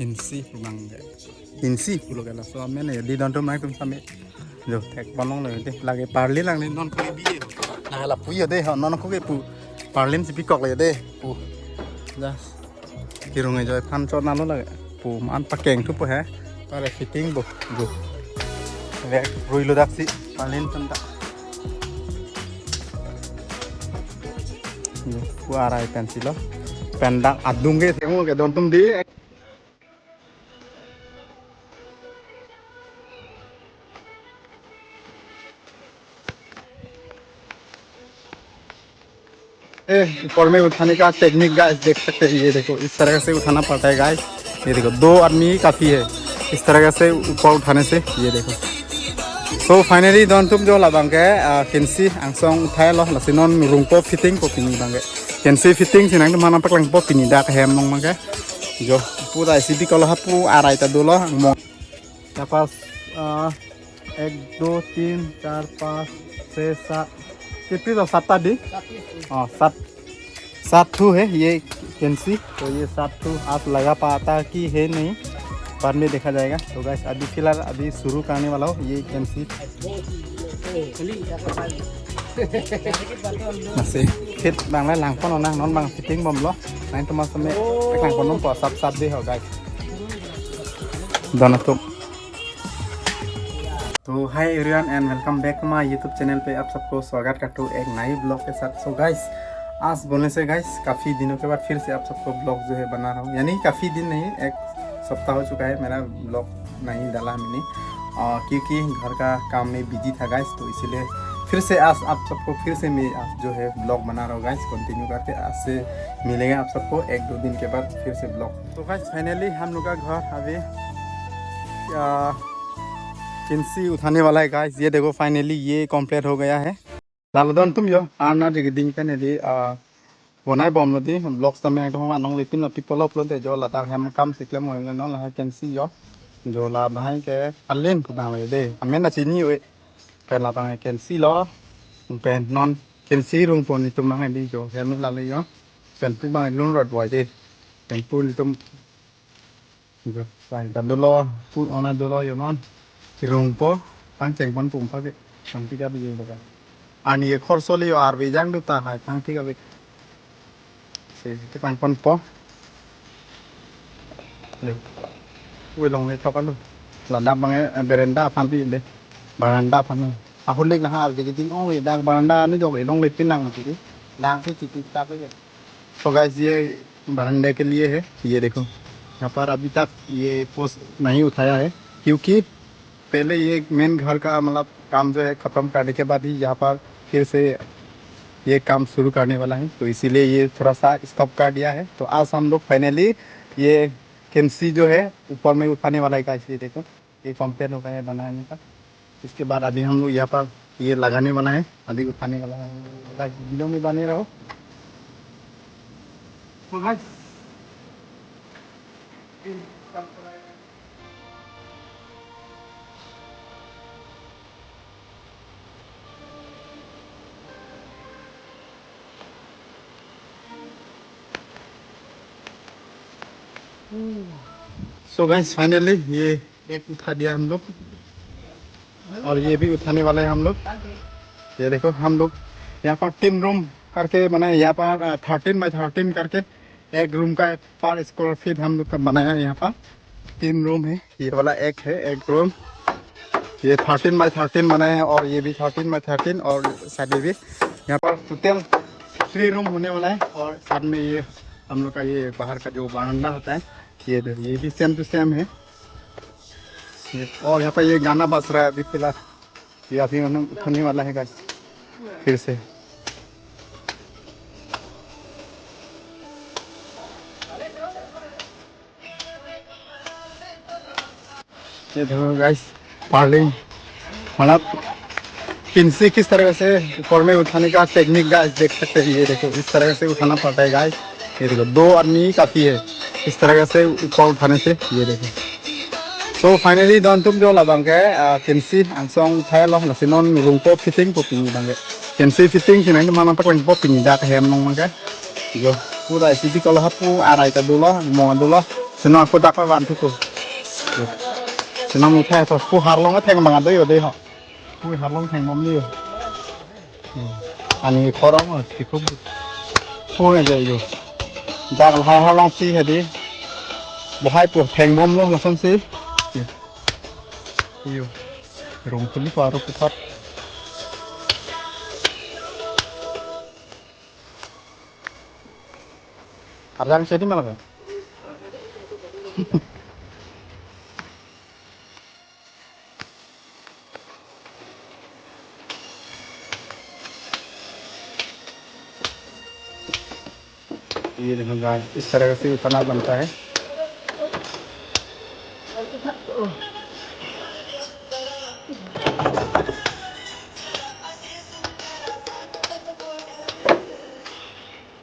Insi bang insi pulo kala so amene di don to mai tum same jo tek bonong le de lage parli lang ne non ko bi na la pu yo de non ko ke pu parlin si pikok le de pu ja kirung e jo phan cho na lo la pu man pa keng thu pu he pa le fitting bu jo le rui lo dak si parlin tan ta jo pu arai pencil lo pendak adung ke themu ke don tum di ऊपर में उठाने का technique guys देख सकते हैं। ये देखो इस तरह से उठाना पड़ता है गाइस। ये देखो 2 आदमी काफ़ी है इस तरह से ऊपर उठाने से। ये देखो तो फाइनली दोन तुम जो लाबांगे कैंसी आंसोंग उठाए लो लसिनोन रुंगपो फिटिंग को पिनी बांगे कैंसी फिटिंग सिनांग माना पकलंग पो पिनी डाक हेम नोंग मांगे जो पूरा ऐसी कलो हापू आराई ता दोलो मो पास 1 2 3 4 5 6 7 कितनी तो 7 दी 7 ठू है ये कैंसी। तो ये 7 ठू आप लगा पाता कि है नहीं बाद में देखा जाएगा। तो गाइस अभी फिलहाल अभी शुरू करने वाला हो ये कैंसी masih fit bang lai lang pon na non bang fitting bom lo nain to mas me lang pon nom po sap deh ho guys donatuk। तो hi everyone and welcome back to my YouTube channel पे आप सबको स्वागत करता हूँ एक नई blog के साथ। सो गाइस आज बोलने से गाइस काफ़ी दिनों के बाद फिर से आप सबको ब्लॉग जो है बना रहा हूँ, यानी काफ़ी दिन नहीं 1 सप्ताह हो चुका है मेरा ब्लॉग नहीं डाला मैंने क्योंकि घर का काम में बिजी था गाइस। तो इसीलिए फिर से आज आप सबको फिर से मैं आज जो है ब्लॉग बना रहा हूँ गाइस। कंटिन्यू करके आज से मिलेगा आप सबको 1-2 दिन के बाद फिर से ब्लॉग। तो गाइस फाइनली हम लोग का घर अभी कैंसी उठाने वाला है गाइस। ये देखो फाइनली ये कंप्लीट हो गया है। लालदन तुम यो आना दिग दिन पे नेदी बनाई बम नदी ब्लॉग समय एक हम नंग लेतिन पीपल अपलोड दे जो लता हम काम सिकले मोय न ला कैंसी यो जो ला भाई के अलेन को नाम दे हमें ना चिनी ओए पहला ता कैंसी लो पेन नॉन कैंसी रूम पोनी तुम नंग दी जो हेम ला ले यो पेन पु बा लुन रड बॉय दे पेन पु तुम जो sai dan dulu put ona dulu yo non rumpo tang ceng pon pum pake tang tiga bi yo kan ani ye khorsoli yo ar bi jang du ta hai tang tiga bi se ke pang pon po le ui long le thok lu la dam bang berenda phan bi de baranda phan a hol lek na ha ke tin ong le dang baranda ni jo le long le pinang ti dang से चिटी ता पे। तो guys ये बरामदे के लिए है। ये देखो यहाँ पर अभी तक ये पोस्ट नहीं उठाया है क्योंकि पहले ये मेन घर का मतलब काम जो है ख़त्म करने के बाद ही यहाँ पर फिर से ये काम शुरू करने वाला है। तो इसीलिए ये थोड़ा सा स्टॉप कर दिया है। तो आज हम लोग फाइनली ये कैंसी जो है ऊपर में उठाने वाला है का। इसलिए देखो ये कंप्लीट हो गया है बनाने का। इसके बाद अभी हम लोग यहाँ पर ये लगाने वाला है, अभी उठाने वाला है। वीडियो में बने रहो। सो गाइस फाइनली ये एक उठा दिया हम लोग और ये भी उठाने वाले हैं हम लोग। ये देखो हम लोग यहाँ पर 3 रूम करके बनाए, यहाँ पर 13x13 करके एक रूम का पर स्क्वायर फीट हम लोग का बनाया है। यहाँ पर 3 रूम है, ये वाला एक है एक रूम, ये 13x13 बनाए हैं और ये भी 13x13 और साथ भी यहाँ पर टोटल 3 रूम होने वाला है। और साथ में ये हम लोग का ये बाहर का जो बरामदा होता है ये भी सेम टू सेम है। और यहाँ पर ये गाना बज रहा है अभी फिलहाल, ये अभी उठने वाला है गाइस फिर से। ये देखो गाइस पार्लिंग मतलब कैंसी किस तरह से ऊपर में उठाने का टेक्निक गाइस देख सकते हैं। ये देखो इस तरह से उठाना पड़ता है गाइस। ये देखो 2 आदमी काफ़ी है इस तरह से ऊपर उठाने से। ये देखो तो फाइनली दोन तुम जो लाबांगे कैंसी आंसोंग उठाए लो लसिनोन रुंगपो फिटिंग को पिनी बांगे कैंसी फिटिंग सिनांग माना पकलंग पो पिनी डाक हेम नोंग मांगे जो पूरा ऐसी कलो हापू आराई ता दुलो मो दुलो xin nói cô đặc với bạn thích cô xin nói một thay thôi cô hạt long cái thành bằng đấy ở đây họ cô hạt long thành mắm nhiều anh khó lắm rồi thì không này vậy rồi ra là hai hạt long xí hay đi bộ hai buộc thành mắm luôn là xong xí nhiều rồng phun đi vào rồi thoát hạt rang xe đi mà là ये देखो guys इस तरह से खाना बनता है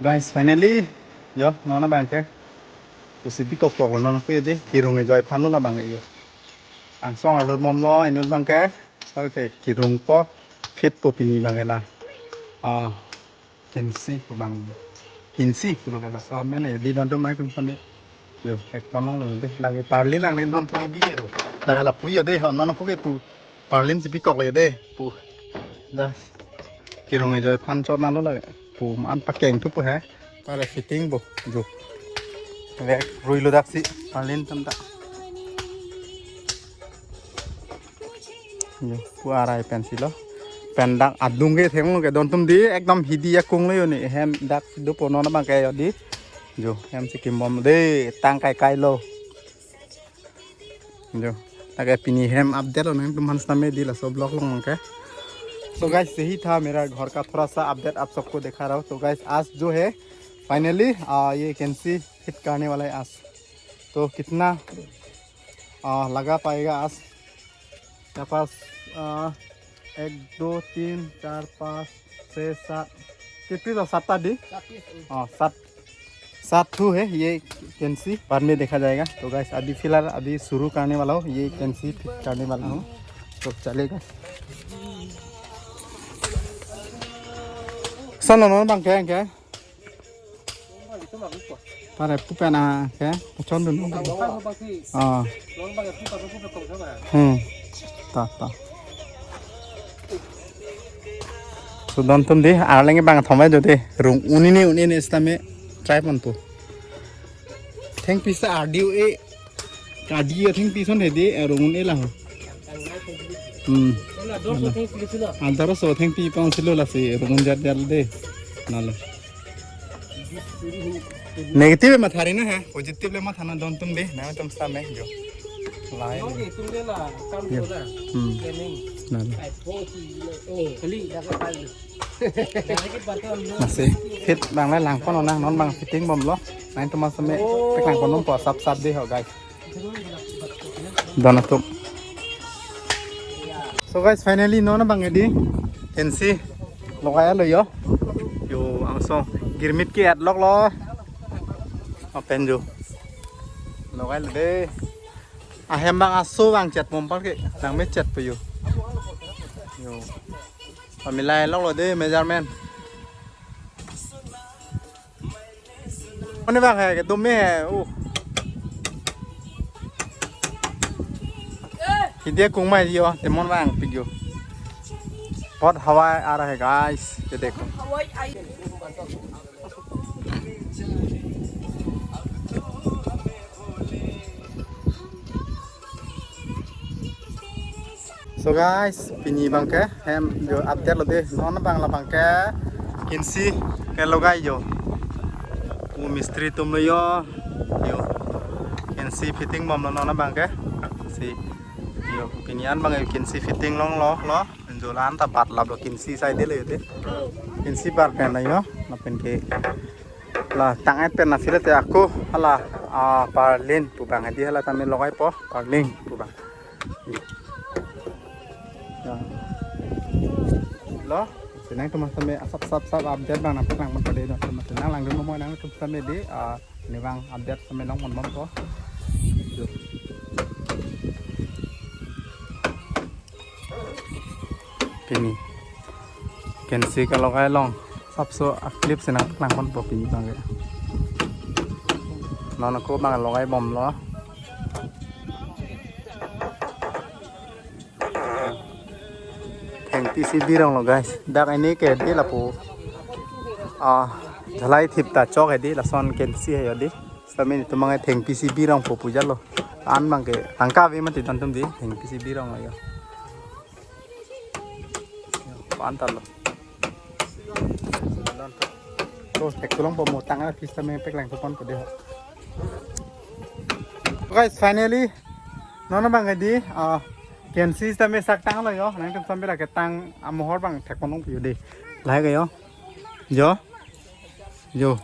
guys finally yo nó bằng cái tôi sẽ biết cọc cọc của nó cái gì thì rồi người giỏi phán nó là bằng cái gì ăn xong rồi mồm lo anh nó bằng cái ok thì rồi có phết bộ pin bằng cái là kinsi của bằng kinsi của cái là sao mấy này đi đón tôi mấy con phân đấy được cái con nó rồi đấy là cái parlin là lên đón tôi đi rồi là pui ở đây họ nó có cái pu parlin sẽ biết cọc ở đây pu đây thì rồi người giỏi phán cho nó là pu mà ăn pakai thuốc hả para fitting bộ rồi Lek rui lo dak si paling tam tak. Yo, ku arai pensil lo. Pen dak adung ke theng lo ke don tum di ekdom hidi ya kung lo yo ni hem dak do pono na bang ke yo di. Yo, hem si kim bom de tang kai kai lo. Yo, tak pini hem update lo nem तुम हंसना में दिला सब blog लोग मंगे तो guys यही था मेरा घर का थोड़ा सा अपडेट आप सबको दिखा रहा हूँ तो गाइस आज जो है फाइनली ये कैंसी फिट करने वाला है आज तो कितना लगा पाएगा आज मेरे पास 1 2 3 4 5 6 7 कितनी तो 7 दी सात ठू है ये कैंसी बाद में देखा जाएगा तो गाइस अभी फिलहाल अभी शुरू करने वाला हूँ ये कैंसी फिट करने वाला हूँ तो चलेगा सन nó bằng cái cái ta này phụ na cái chọn được ta sudah tuh deh aralnya bang thomai tuh deh rung uni istame try mantu thank pisa ardiu cardio thank pison hedi rung uni lah antara so thank pi pang silo lah si rung jar deh nalo negative में थारी ना है positive ले मत थाना दोन तुम दे ना तुम सब में जो लाए तुम दे ला काम हो रहा ना masih fit bang lai lang pon na non bang fitting bom lo nain to mas me pek lang pon po sap deh ho guys donatum so guys finally no na bang edi NC logaya lo yo angso girmit ki at lok lo pen jo logai lo de hem bang aso bang chat mom par ke nang me chat pe yo milai lok lo de measurement con bang hai cái tôm me khi dia cùng mai gì thế món vàng pig yo बहुत हवा आ रहा है guys ये देखो so guys pini bang ke hem jo update lo de non bang la bang ke kinsi ke logai yo mistri tum lo yo kinsi fitting bom lo non bang ke si yo pinian bang kinsi fitting long lo jualan tabat lab lo kinsi sai de le de kinsi bar pen na yo na pen ke la tangai pen na file te aku hala parlin pu bang adi hala tami logai po parlin pu bang lo senang teman sampai sap update bang nampak lang man pade do teman senang lang dum mo nang tum sampai di ni bang update sampai long mon ko pini kensi kalau kayak long sap so clip senang lang kon po pini bang nó cố bằng lòng ai bom nó thành PCB rong lo guys dak ini ke di la pu thalai thip ta chok he di la son ken si he di stamin tu mangai theng PCB rong pu puja lo an mang ke angka vi man ti tan tum di theng PCB rong lo yo pan tal lo to tek tulong po mo tang na pista me pek lang to pon ko de guys finally nó bằng cái đi kiện si ta mới sắc tăng rồi yo nãy chúng ta biết là cái tăng amohor bằng thạch con ông biểu đi lại cái yo yo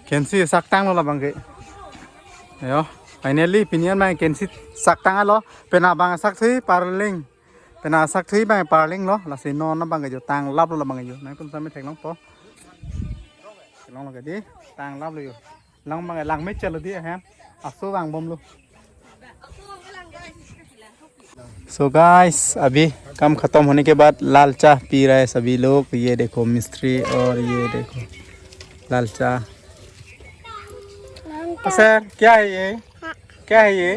kiện si sắc tăng là bằng cái yo finally pinian bằng kiện si sắc tăng lo pena bằng sắc thủy parling pena sắc thủy bằng parling lo là si non nó bằng cái yo tăng lắp là bằng cái yo nãy chúng ta mới thạch long po long là cái đi tăng lắp rồi long bằng cái lăng mấy chân rồi đi em số vàng bom luôn. So guys अभी काम खत्म होने के बाद लाल चाय P रहे हैं सभी लोग ये देखो मिस्त्री और ये देखो लाल चाय सर क्या है ये क्या है ये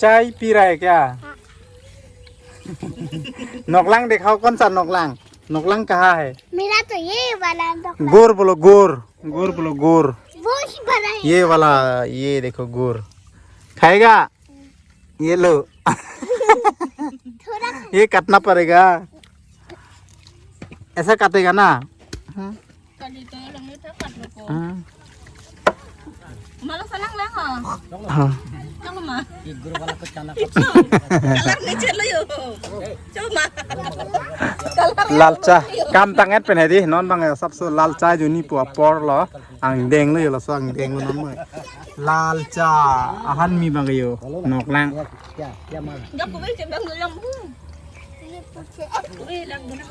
चाय पी रहा है क्या नोकलांग दिखाओ कौन सा नोकलांग कहाँ है मेरा तो ये वाला गोर बोलो गोर बोलो गोर वो ही बना है ये वाला ये देखो गोर खाएगा ये लो थोड़ा ये काटना पड़ेगा ऐसा काटेगा ना Malah senang lah ha. हाँ Jangan mah. Kalah ni celo yo. Coba. लाल चाय काम तंगेत पे है दी नॉन बंगे सबसे लाल चाय जो नी पुआ पौर लो आंग देंग लो यो लो सो आंग देंग लो नॉन में लाल चाय आहान मी बंगे यो नोकलांग Jangan kau beri cendang dalam. Kau beri lang dalam.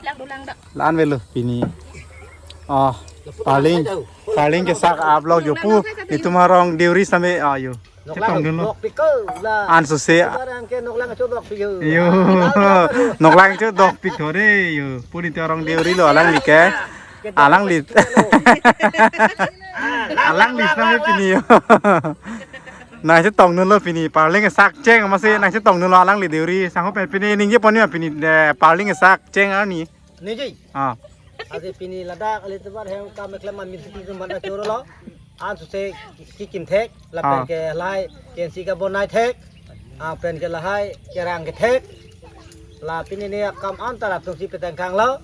Lang dalam dak. लान वे लो पिनी पालिंग के साथ आप लोग जो पू ये तुम्हारा रंग देवरी समय आयो Noklang dulu. An suse. Yo, noklang itu dok pik thore yo. Puri te orang deuri lo alang like. Alang lit. Alang lit sampai pini yo. Nah, itu tong dulu pini. Paling sak ceng masih nah itu tong dulu alang lit deuri. Sanggup pini ningi poni pini paling sak ceng ani. Niji. Ah. Ade pini ladak ali tebar hem kam ekleman min situ mana coro lo. An suse kikim thek la pen ke lai ken si ka bonai thek pen ke lai ke rang ke thek la pini ne kam an tara tu si petang kang lo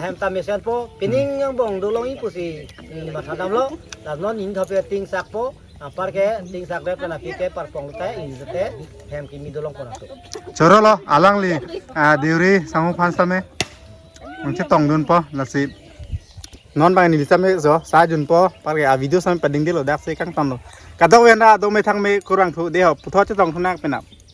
hem tam mesen po pining yang bong du long i pusi ma thadam lo la non nin thope ting sak po par ke ting sak re na pi ke par pong te in te hem ki mi du long ko na tu Coro lo alang li deuri sanggup pansa me. Mungkin tong dun po nasib. Non bang ni sampai so sa jun po pakai video sampai peding dia lo dak se kang tam lo kadang wena do me thang me kurang thu de ho putho cha tong thunak penap